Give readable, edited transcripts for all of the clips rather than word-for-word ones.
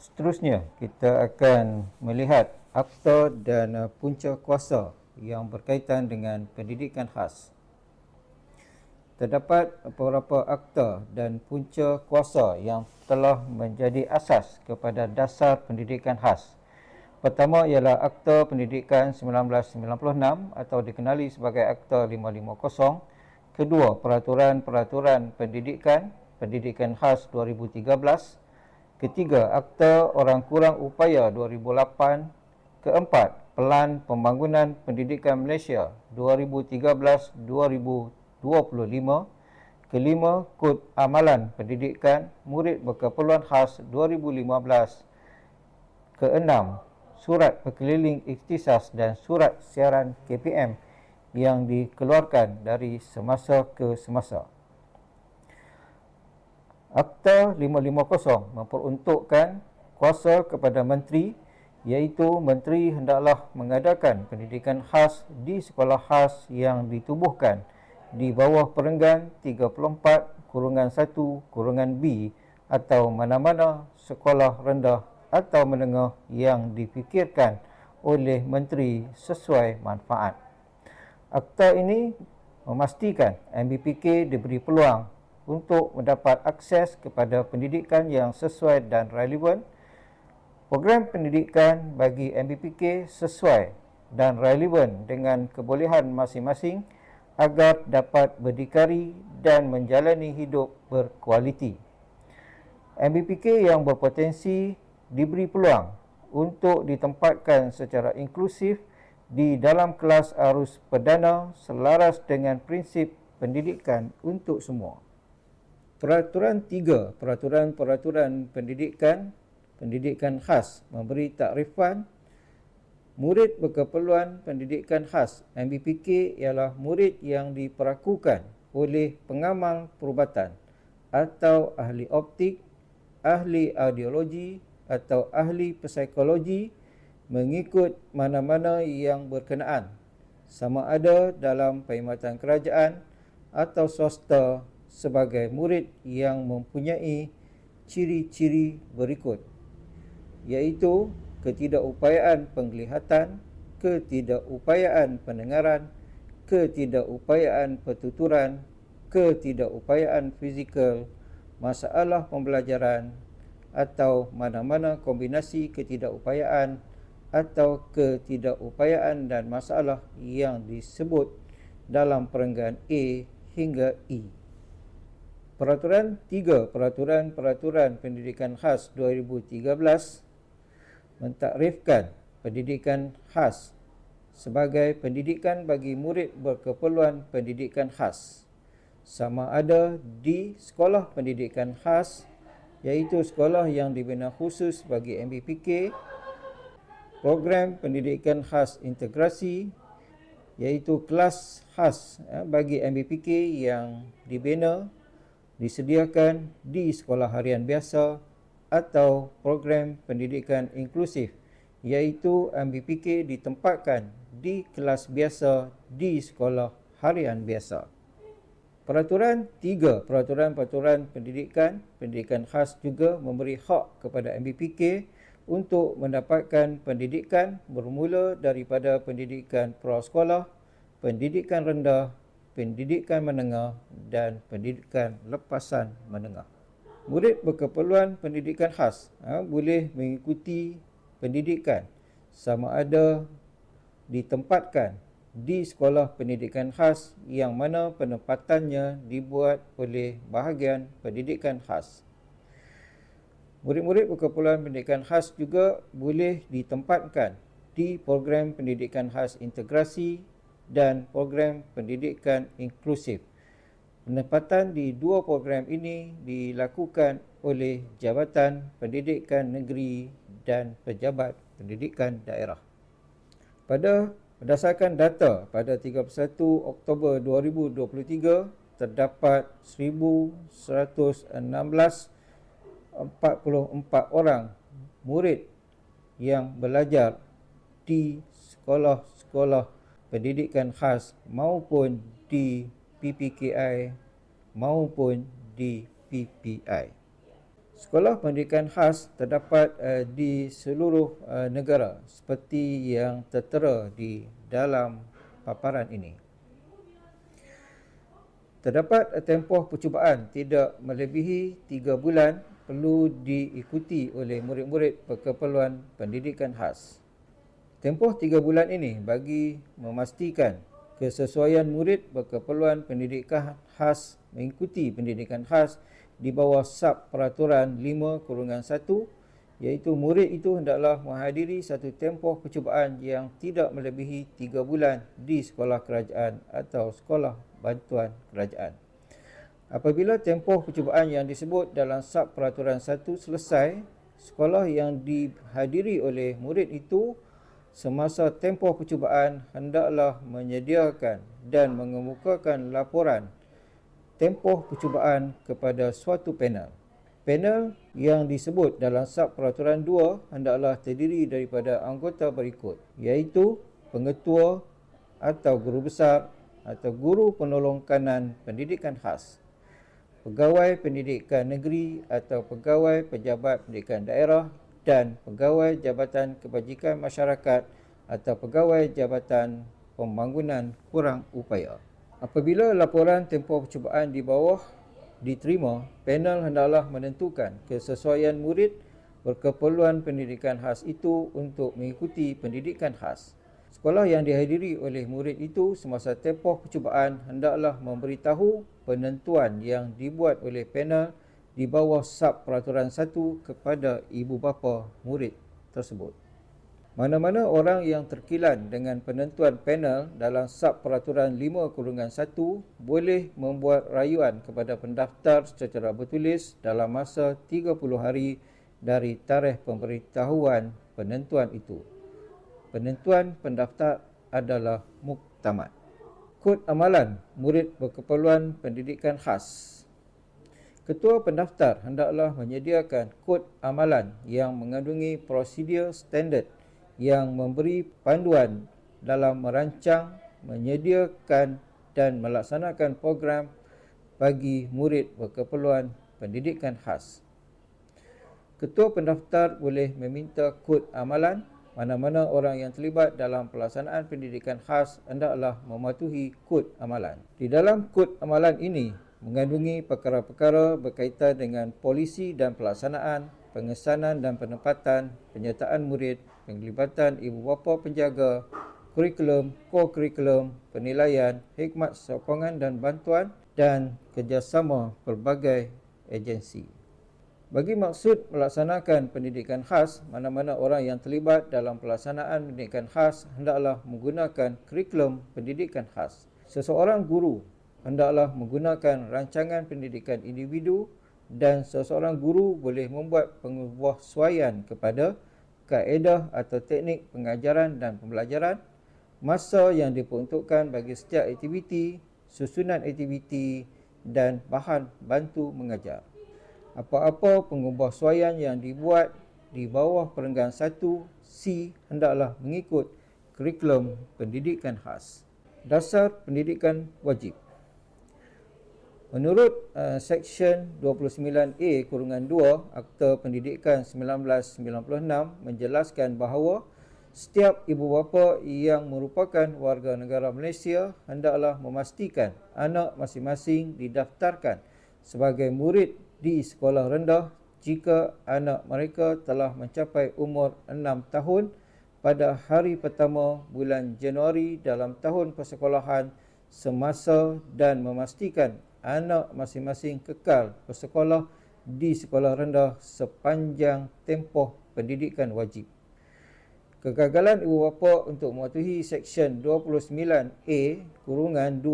Seterusnya, kita akan melihat akta dan punca kuasa yang berkaitan dengan pendidikan khas. Terdapat beberapa akta dan punca kuasa yang telah menjadi asas kepada dasar pendidikan khas. Pertama ialah Akta Pendidikan 1996 atau dikenali sebagai Akta 550. Kedua, Peraturan-Peraturan Pendidikan Khas 2013. Ketiga, Akta Orang Kurang Upaya 2008. Keempat, Pelan Pembangunan Pendidikan Malaysia 2013-2025. Kelima, Kod Amalan Pendidikan Murid Berkeperluan Khas 2015. Keenam, Surat Berkeliling Ikhtisas dan Surat Siaran KPM yang dikeluarkan dari semasa ke semasa. Akta 550 memperuntukkan kuasa kepada menteri, iaitu menteri hendaklah mengadakan pendidikan khas di sekolah khas yang ditubuhkan di bawah perenggan 34-1-B atau mana-mana sekolah rendah atau menengah yang difikirkan oleh menteri sesuai manfaat. Akta ini memastikan MBPK diberi peluang untuk mendapat akses kepada pendidikan yang sesuai dan relevan. Program pendidikan bagi MBPK sesuai dan relevan dengan kebolehan masing-masing agar dapat berdikari dan menjalani hidup berkualiti. MBPK yang berpotensi diberi peluang untuk ditempatkan secara inklusif di dalam kelas arus perdana selaras dengan prinsip pendidikan untuk semua. Peraturan 3, Peraturan-Peraturan Pendidikan Khas memberi takrifan murid berkeperluan pendidikan khas. MBPK ialah murid yang diperakukan oleh pengamal perubatan atau ahli optik, ahli audiologi atau ahli psikologi mengikut mana-mana yang berkenaan, sama ada dalam perkhidmatan kerajaan atau swasta, sebagai murid yang mempunyai ciri-ciri berikut, iaitu ketidakupayaan penglihatan, ketidakupayaan pendengaran, ketidakupayaan pertuturan, ketidakupayaan fizikal, masalah pembelajaran, atau mana-mana kombinasi ketidakupayaan atau ketidakupayaan dan masalah yang disebut dalam perenggan A hingga E. Peraturan 3, Peraturan-Peraturan Pendidikan Khas 2013 mentakrifkan pendidikan khas sebagai pendidikan bagi murid berkeperluan pendidikan khas, sama ada di sekolah pendidikan khas, iaitu sekolah yang dibina khusus bagi MBPK, program pendidikan khas integrasi, iaitu kelas khas bagi MBPK yang disediakan di sekolah harian biasa, atau program pendidikan inklusif, iaitu MBPK ditempatkan di kelas biasa di sekolah harian biasa. Peraturan 3, Peraturan-Peraturan Pendidikan Khas juga memberi hak kepada MBPK untuk mendapatkan pendidikan bermula daripada pendidikan prasekolah, pendidikan rendah, pendidikan menengah dan pendidikan lepasan menengah. Murid berkeperluan pendidikan khas boleh mengikuti pendidikan sama ada ditempatkan di sekolah pendidikan khas yang mana penempatannya dibuat oleh bahagian pendidikan khas. Murid-murid berkeperluan pendidikan khas juga boleh ditempatkan di program pendidikan khas integrasi dan program pendidikan inklusif. Penempatan di dua program ini dilakukan oleh Jabatan Pendidikan Negeri dan Pejabat Pendidikan Daerah. Berdasarkan data pada 31 Oktober 2023, terdapat 1,116 44 orang murid yang belajar di sekolah-sekolah pendidikan khas maupun di PPKI maupun di PPI. Sekolah pendidikan khas terdapat di seluruh negara seperti yang tertera di dalam paparan ini. Terdapat tempoh percubaan tidak melebihi 3 bulan perlu diikuti oleh murid-murid berkeperluan pendidikan khas. Tempoh 3 bulan ini bagi memastikan kesesuaian murid berkeperluan pendidikan khas mengikuti pendidikan khas di bawah sub peraturan 5/1, iaitu murid itu hendaklah menghadiri satu tempoh percubaan yang tidak melebihi 3 bulan di sekolah kerajaan atau sekolah bantuan kerajaan. Apabila tempoh percubaan yang disebut dalam sub peraturan 1 selesai, sekolah yang dihadiri oleh murid itu semasa tempoh percubaan hendaklah menyediakan dan mengemukakan laporan tempoh percubaan kepada suatu panel. Panel yang disebut dalam sub peraturan 2 hendaklah terdiri daripada anggota berikut, iaitu pengetua atau guru besar atau guru penolong kanan pendidikan khas, pegawai pendidikan negeri atau pegawai pejabat pendidikan daerah dan pegawai Jabatan Kebajikan Masyarakat atau pegawai Jabatan Pembangunan Kurang Upaya. Apabila laporan tempoh percubaan di bawah diterima, panel hendaklah menentukan kesesuaian murid berkeperluan pendidikan khas itu untuk mengikuti pendidikan khas. Sekolah yang dihadiri oleh murid itu semasa tempoh percubaan hendaklah memberitahu penentuan yang dibuat oleh panel di bawah sub peraturan 1 kepada ibu bapa murid tersebut. Mana-mana orang yang terkilan dengan penentuan panel dalam sub peraturan 5/1 boleh membuat rayuan kepada pendaftar secara bertulis dalam masa 30 hari dari tarikh pemberitahuan penentuan itu. Penentuan pendaftar adalah muktamad. Kod amalan murid berkeperluan pendidikan khas. Ketua pendaftar hendaklah menyediakan kod amalan yang mengandungi prosedur standard yang memberi panduan dalam merancang, menyediakan dan melaksanakan program bagi murid berkeperluan pendidikan khas. Ketua pendaftar boleh meminta kod amalan. Mana-mana orang yang terlibat dalam pelaksanaan pendidikan khas hendaklah mematuhi kod amalan. Di dalam kod amalan ini mengandungi perkara-perkara berkaitan dengan polisi dan pelaksanaan, pengesanan dan penempatan, penyertaan murid, penglibatan ibu bapa penjaga, kurikulum, co-kurikulum, penilaian, khidmat sokongan dan bantuan dan kerjasama pelbagai agensi. Bagi maksud melaksanakan pendidikan khas, mana-mana orang yang terlibat dalam pelaksanaan pendidikan khas hendaklah menggunakan kurikulum pendidikan khas. Seseorang guru hendaklah menggunakan rancangan pendidikan individu dan seseorang guru boleh membuat pengesuaian kepada kaedah atau teknik pengajaran dan pembelajaran, masa yang diperuntukkan bagi setiap aktiviti, susunan aktiviti dan bahan bantu mengajar. Apa-apa pengubahsuaian yang dibuat di bawah perenggan 1C hendaklah mengikut kurikulum pendidikan khas. Dasar pendidikan wajib. Menurut Seksyen 29A-2 Akta Pendidikan 1996 menjelaskan bahawa setiap ibu bapa yang merupakan warga negara Malaysia hendaklah memastikan anak masing-masing didaftarkan sebagai murid di sekolah rendah jika anak mereka telah mencapai umur 6 tahun pada hari pertama bulan Januari dalam tahun persekolahan semasa dan memastikan anak masing-masing kekal bersekolah di sekolah rendah sepanjang tempoh pendidikan wajib. Kegagalan ibu bapa untuk mematuhi Seksyen 29A-2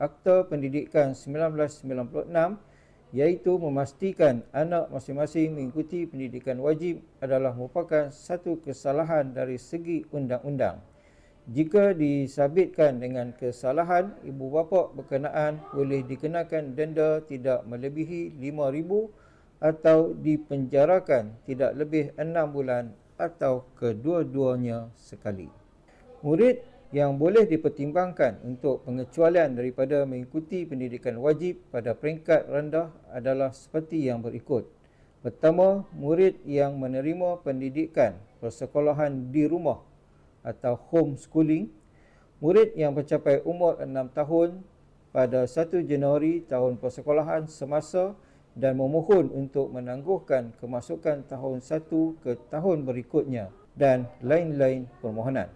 Akta Pendidikan 1996 iaitu memastikan anak masing-masing mengikuti pendidikan wajib adalah merupakan satu kesalahan dari segi undang-undang. Jika disabitkan dengan kesalahan, ibu bapa berkenaan boleh dikenakan denda tidak melebihi RM5,000 atau dipenjarakan tidak lebih 6 bulan atau kedua-duanya sekali. Murid yang boleh dipertimbangkan untuk pengecualian daripada mengikuti pendidikan wajib pada peringkat rendah adalah seperti yang berikut. Pertama, murid yang menerima pendidikan persekolahan di rumah atau homeschooling. Murid yang mencapai umur 6 tahun pada 1 Januari tahun persekolahan semasa dan memohon untuk menangguhkan kemasukan tahun 1 ke tahun berikutnya dan lain-lain permohonan.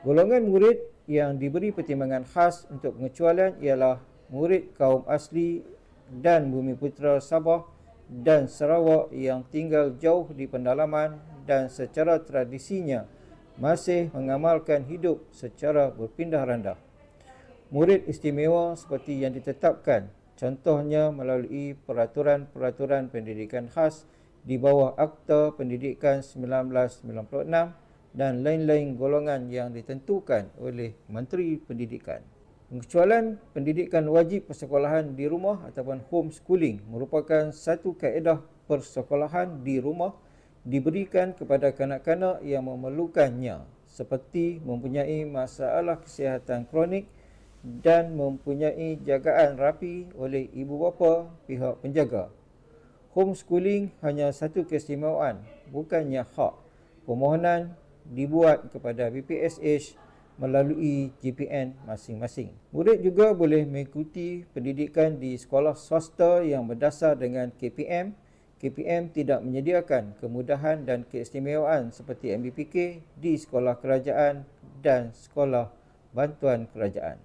Golongan murid yang diberi pertimbangan khas untuk pengecualian ialah murid kaum asli dan Bumiputera Sabah dan Sarawak yang tinggal jauh di pendalaman dan secara tradisinya masih mengamalkan hidup secara berpindah randah. Murid istimewa seperti yang ditetapkan, contohnya melalui peraturan-peraturan pendidikan khas di bawah Akta Pendidikan 1996 dan lain-lain golongan yang ditentukan oleh Menteri Pendidikan. Pengecualian pendidikan wajib persekolahan di rumah ataupun homeschooling merupakan satu kaedah persekolahan di rumah diberikan kepada kanak-kanak yang memerlukannya seperti mempunyai masalah kesihatan kronik dan mempunyai jagaan rapi oleh ibu bapa pihak penjaga. Homeschooling hanya satu keistimewaan, bukannya hak. Permohonan dibuat kepada BPSH melalui GPN masing-masing. Murid juga boleh mengikuti pendidikan di sekolah swasta yang berdasar dengan KPM. KPM tidak menyediakan kemudahan dan keistimewaan seperti MBPK di sekolah kerajaan dan sekolah bantuan kerajaan.